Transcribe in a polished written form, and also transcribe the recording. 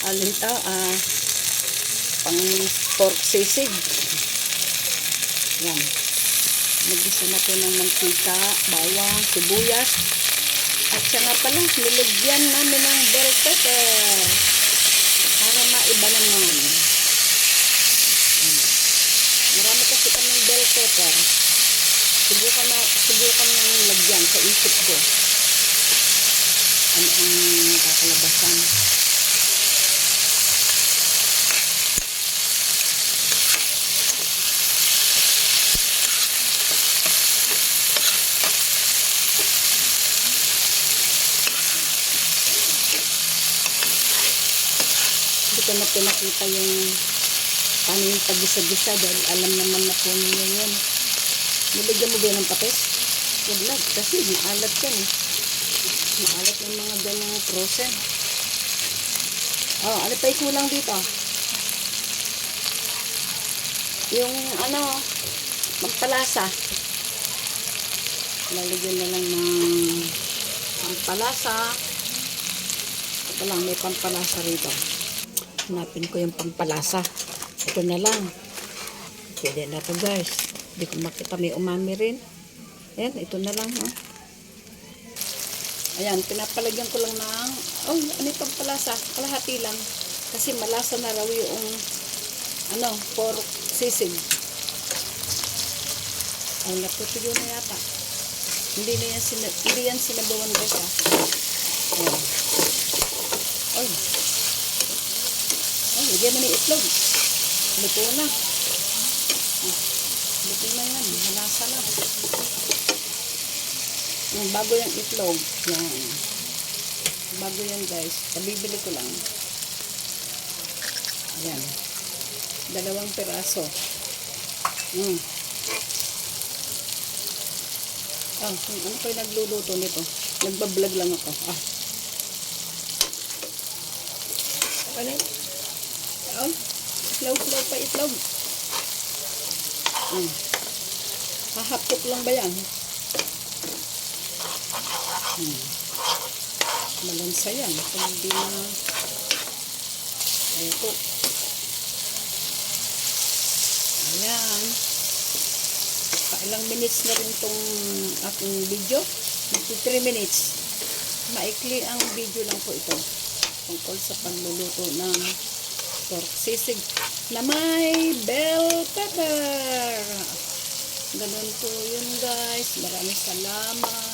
Alita, pang pork sisig. Yan. Nagisa na po ng mantika, bawang, sibuyas. At siya nga pala, nilagyan namin ng bell pepper. Para maiba naman. Marami kasi kaming bell pepper. Subukan nang lagyan sa isip ko. Ano ang kakalabasan. Hindi ko na pinakita yung paano yung pag-gisa-gisa dahil alam naman na po niyo yun. Nilagyan mo ba ng patis? Huwag lang, kasi maalat yan eh. Maalat yung mga ganyang frozen. Oh, ano pa ikulang dito? Yung pampalasa. Lalagyan na lang ng pampalasa. Ito lang, may pampalasa rito. Hanapin ko yung pampalasa. Ito na lang. Pwede na ito guys. Hindi ko makita, may umami rin. Ayan, ito na lang. Oh. Ayan, pinapalagyan ko lang ng ano yung pampalasa? Kalahati lang. Kasi malasa na raw yung pork sisig. Ay, natutuyo na yata. Hindi yan sinabawan guys ha. Ayan. Ay, lagyan mo na itlog. Luto na. Luto na yan. Halasa na. Yung bago yung itlog. Yan. Bago yan guys. Pabibili ko lang. Ayan. 2 piraso. Ano kayo nagluluto nito? Nagbablog lang ako. Ano? Itlog pa itlog. Hahapok lang ba yan? Malansa yan. Kung hindi na ito. Ayan. Ilang minutes na rin itong aking video. 3 minutes. Maikli ang video lang po ito. Tungkol sa pagluluto ng pork sisig na may bell pepper. Ganun po yun guys. Maraming salamat.